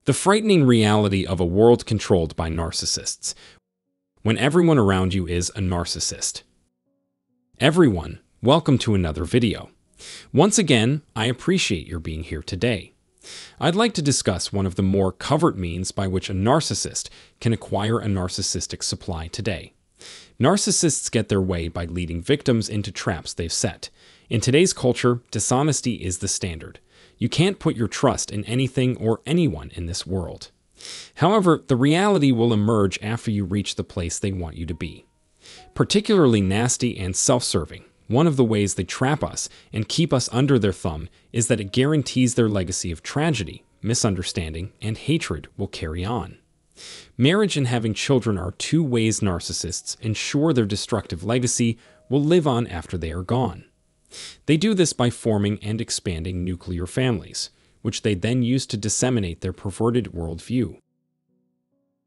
The frightening reality of a world controlled by narcissists, when everyone around you is a narcissist. Everyone, welcome to another video. Once again, I appreciate your being here today. I'd like to discuss one of the more covert means by which a narcissist can acquire a narcissistic supply today. Narcissists get their way by leading victims into traps they've set. In today's culture, dishonesty is the standard. You can't put your trust in anything or anyone in this world. However, the reality will emerge after you reach the place they want you to be. Particularly nasty and self-serving, one of the ways they trap us and keep us under their thumb is that it guarantees their legacy of tragedy, misunderstanding, and hatred will carry on. Marriage and having children are two ways narcissists ensure their destructive legacy will live on after they are gone. They do this by forming and expanding nuclear families, which they then use to disseminate their perverted worldview.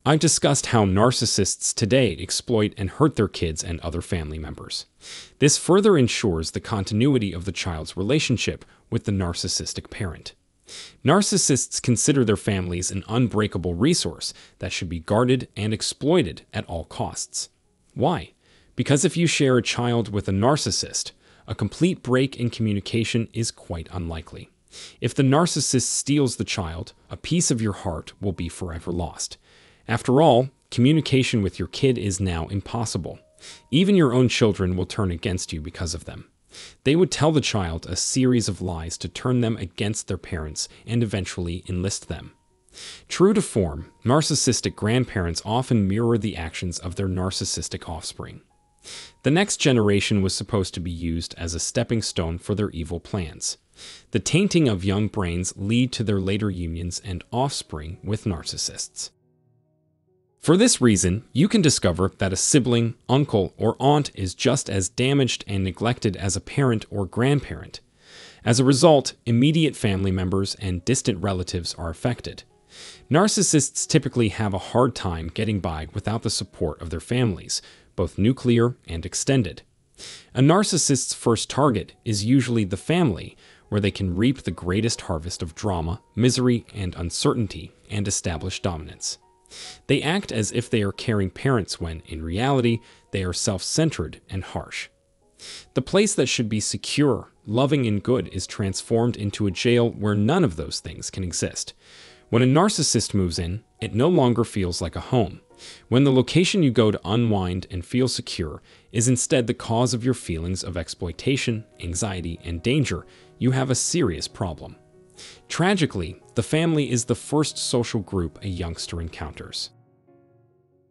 I've discussed how narcissists today exploit and hurt their kids and other family members. This further ensures the continuity of the child's relationship with the narcissistic parent. Narcissists consider their families an unbreakable resource that should be guarded and exploited at all costs. Why? Because if you share a child with a narcissist, a complete break in communication is quite unlikely. If the narcissist steals the child, a piece of your heart will be forever lost. After all, communication with your kid is now impossible. Even your own children will turn against you because of them. They would tell the child a series of lies to turn them against their parents and eventually enlist them. True to form, narcissistic grandparents often mirror the actions of their narcissistic offspring. The next generation was supposed to be used as a stepping stone for their evil plans. The tainting of young brains lead to their later unions and offspring with narcissists. For this reason, you can discover that a sibling, uncle, or aunt is just as damaged and neglected as a parent or grandparent. As a result, immediate family members and distant relatives are affected. Narcissists typically have a hard time getting by without the support of their families, both nuclear and extended. A narcissist's first target is usually the family, where they can reap the greatest harvest of drama, misery, and uncertainty, and establish dominance. They act as if they are caring parents when, in reality, they are self-centered and harsh. The place that should be secure, loving, and good is transformed into a jail where none of those things can exist. When a narcissist moves in, it no longer feels like a home. When the location you go to unwind and feel secure is instead the cause of your feelings of exploitation, anxiety, and danger, you have a serious problem. Tragically, the family is the first social group a youngster encounters.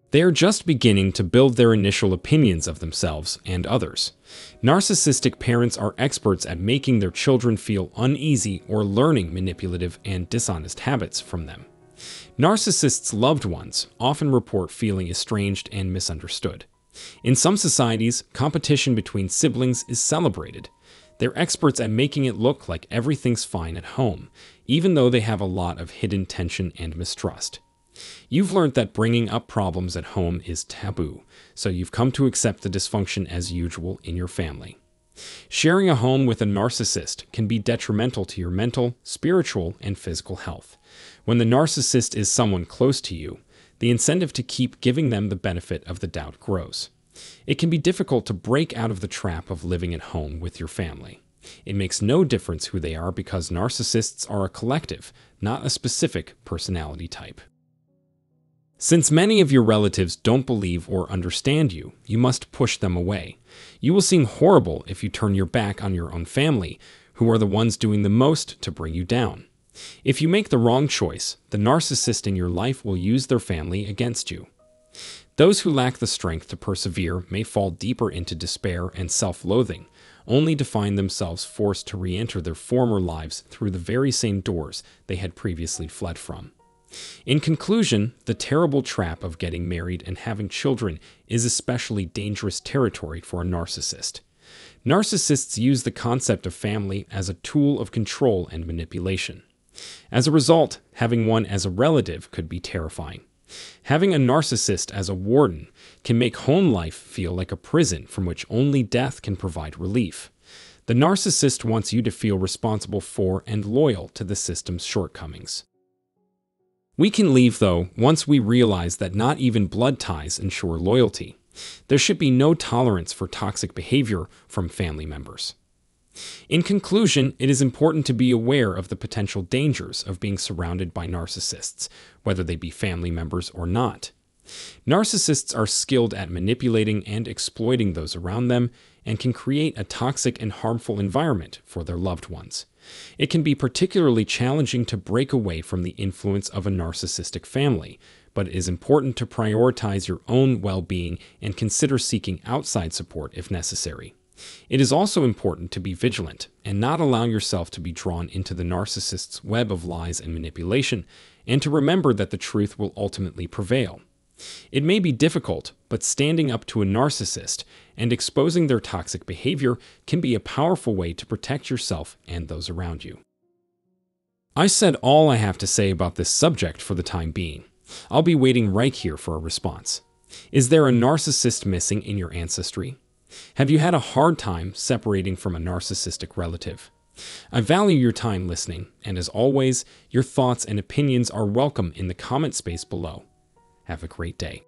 They are just beginning to build their initial opinions of themselves and others. Narcissistic parents are experts at making their children feel uneasy or learning manipulative and dishonest habits from them. Narcissists' loved ones often report feeling estranged and misunderstood. In some societies, competition between siblings is celebrated. They're experts at making it look like everything's fine at home, even though they have a lot of hidden tension and mistrust. You've learned that bringing up problems at home is taboo, so you've come to accept the dysfunction as usual in your family. Sharing a home with a narcissist can be detrimental to your mental, spiritual, and physical health. When the narcissist is someone close to you, the incentive to keep giving them the benefit of the doubt grows. It can be difficult to break out of the trap of living at home with your family. It makes no difference who they are because narcissists are a collective, not a specific personality type. Since many of your relatives don't believe or understand you, you must push them away. You will seem horrible if you turn your back on your own family, who are the ones doing the most to bring you down. If you make the wrong choice, the narcissist in your life will use their family against you. Those who lack the strength to persevere may fall deeper into despair and self-loathing, only to find themselves forced to re-enter their former lives through the very same doors they had previously fled from. In conclusion, the terrible trap of getting married and having children is especially dangerous territory for a narcissist. Narcissists use the concept of family as a tool of control and manipulation. As a result, having one as a relative could be terrifying. Having a narcissist as a warden can make home life feel like a prison from which only death can provide relief. The narcissist wants you to feel responsible for and loyal to the system's shortcomings. We can leave, though, once we realize that not even blood ties ensure loyalty. There should be no tolerance for toxic behavior from family members. In conclusion, it is important to be aware of the potential dangers of being surrounded by narcissists, whether they be family members or not. Narcissists are skilled at manipulating and exploiting those around them and can create a toxic and harmful environment for their loved ones. It can be particularly challenging to break away from the influence of a narcissistic family, but it is important to prioritize your own well-being and consider seeking outside support if necessary. It is also important to be vigilant and not allow yourself to be drawn into the narcissist's web of lies and manipulation, and to remember that the truth will ultimately prevail. It may be difficult, but standing up to a narcissist and exposing their toxic behavior can be a powerful way to protect yourself and those around you. I said all I have to say about this subject for the time being. I'll be waiting right here for a response. Is there a narcissist missing in your ancestry? Have you had a hard time separating from a narcissistic relative? I value your time listening, and as always, your thoughts and opinions are welcome in the comment space below. Have a great day.